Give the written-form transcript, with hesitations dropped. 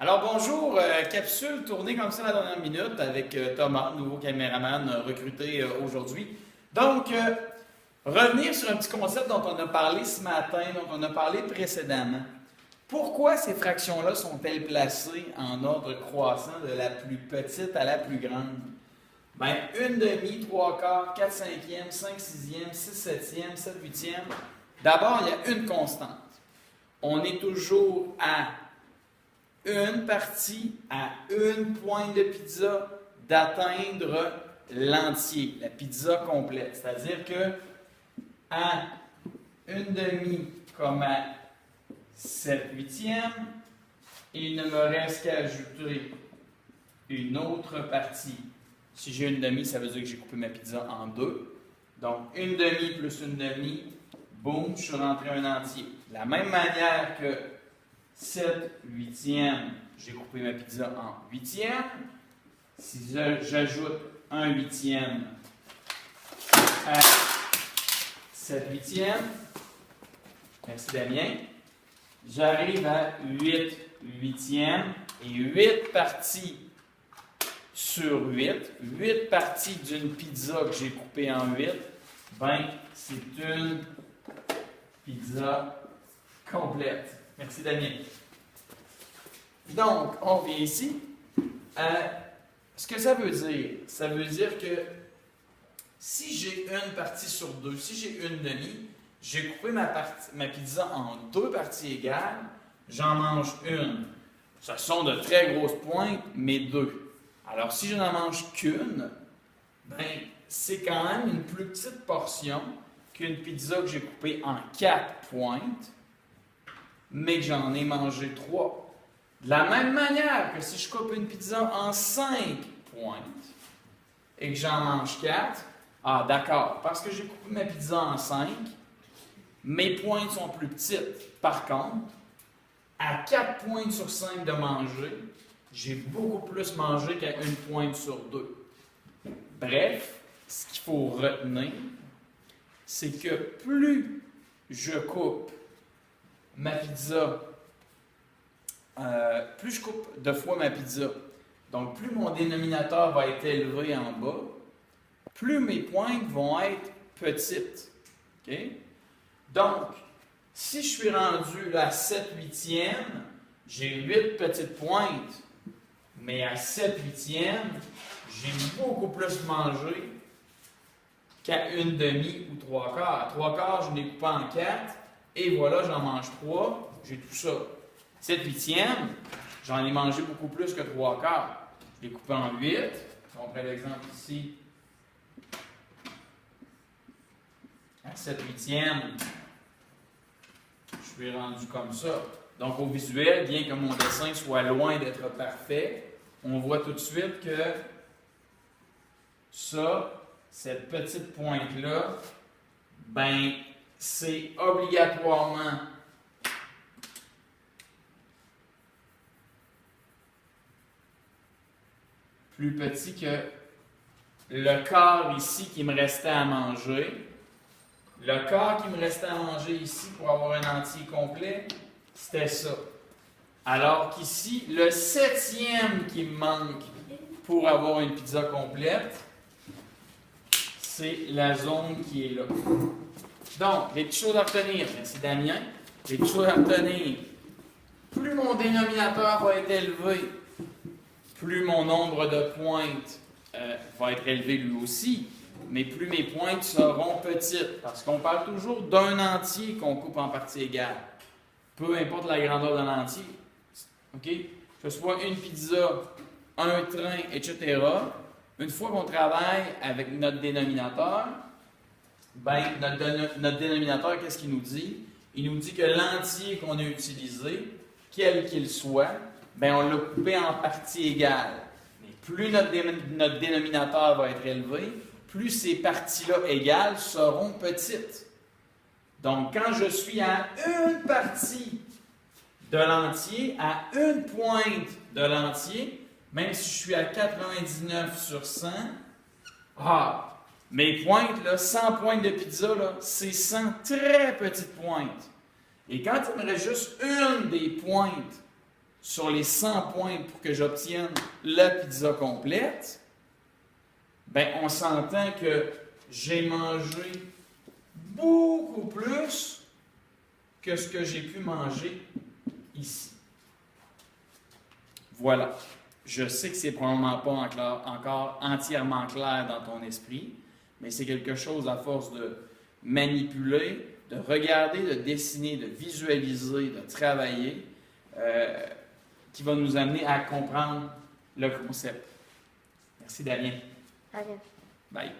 Alors bonjour, capsule tournée comme ça à la dernière minute avec Thomas, nouveau caméraman recruté aujourd'hui. Donc, revenir sur un petit concept dont on a parlé ce matin, dont on a parlé précédemment. Pourquoi ces fractions-là sont-elles placées en ordre croissant de la plus petite à la plus grande? Bien, une demi, trois quarts, 4 cinquièmes, 5 sixièmes, 6 septièmes, 7 huitièmes. D'abord, il y a une constante. On est toujours à une partie, à une pointe de pizza d'atteindre l'entier, la pizza complète. C'est-à-dire que à une demi comme à 7 huitièmes, il ne me reste qu'à ajouter une autre partie. Si j'ai une demi, ça veut dire que j'ai coupé ma pizza en deux. Donc, une demi plus une demi, boum, je suis rentré un entier. De la même manière que 7 huitièmes, j'ai coupé ma pizza en huitièmes. Si j'ajoute un huitième à 7 huitièmes, merci Damien, j'arrive à 8 huitièmes et 8 parties sur 8. 8 parties d'une pizza que j'ai coupée en 8, ben, c'est une pizza complète. Merci Damien. Donc, on revient ici. Ce que ça veut dire que si j'ai une partie sur deux, si j'ai une demi, j'ai coupé ma pizza en deux parties égales, j'en mange une. Ce sont de très grosses pointes, mais deux. Alors, si je n'en mange qu'une, ben, c'est quand même une plus petite portion qu'une pizza que j'ai coupée en 4 pointes, mais que j'en ai mangé 3. De la même manière que si je coupe une pizza en 5 pointes et que j'en mange 4, ah d'accord, parce que j'ai coupé ma pizza en 5, mes pointes sont plus petites. Par contre, à 4 pointes sur 5 de manger, j'ai beaucoup plus mangé qu'à une pointe sur 2. Bref, ce qu'il faut retenir, c'est que plus je coupe ma pizza, plus je coupe de fois ma pizza, donc plus mon dénominateur va être élevé en bas, plus mes pointes vont être petites. Okay? Donc, si je suis rendu à 7 huitièmes, j'ai 8 petites pointes, mais à 7 huitièmes, j'ai beaucoup plus mangé qu'à une demi ou trois quarts. À trois quarts, je l'ai coupé en 4, et voilà, j'en mange 3, j'ai tout ça. 7 huitièmes, j'en ai mangé beaucoup plus que 3 quarts. Je l'ai coupé en 8. On prend l'exemple ici. À 7 huitièmes, je suis rendu comme ça. Donc, au visuel, bien que mon dessin soit loin d'être parfait, on voit tout de suite que ça, cette petite pointe-là, ben, c'est obligatoirement plus petit que le quart ici qui me restait à manger. Le quart qui me restait à manger ici pour avoir un entier complet, c'était ça. Alors qu'ici, le septième qui me manque pour avoir une pizza complète, c'est la zone qui est là. Donc, les petites choses à retenir, merci Damien, les petites choses à retenir, plus mon dénominateur va être élevé, plus mon nombre de pointes va être élevé lui aussi, mais plus mes pointes seront petites, parce qu'on parle toujours d'un entier qu'on coupe en parties égales. Peu importe la grandeur de l'entier. Okay? Que ce soit une pizza, un train, etc. Une fois qu'on travaille avec notre dénominateur, ben, notre dénominateur, qu'est-ce qu'il nous dit? Il nous dit que l'entier qu'on a utilisé, quel qu'il soit, ben, on l'a coupé en parties égales. Mais plus notre dénominateur va être élevé, plus ces parties-là égales seront petites. Donc, quand je suis à une partie de l'entier, à une pointe de l'entier, même si je suis à 99 sur 100, mes pointes, là, 100 pointes de pizza, là, c'est 100 très petites pointes. Et quand il me reste juste une des pointes sur les 100 points pour que j'obtienne la pizza complète, ben on s'entend que j'ai mangé beaucoup plus que ce que j'ai pu manger ici. Voilà. Je sais que c'est probablement pas encore entièrement clair dans ton esprit, mais c'est quelque chose à force de manipuler, de regarder, de dessiner, de visualiser, de travailler, qui va nous amener à comprendre le concept. Merci Damien. Allez. Bye.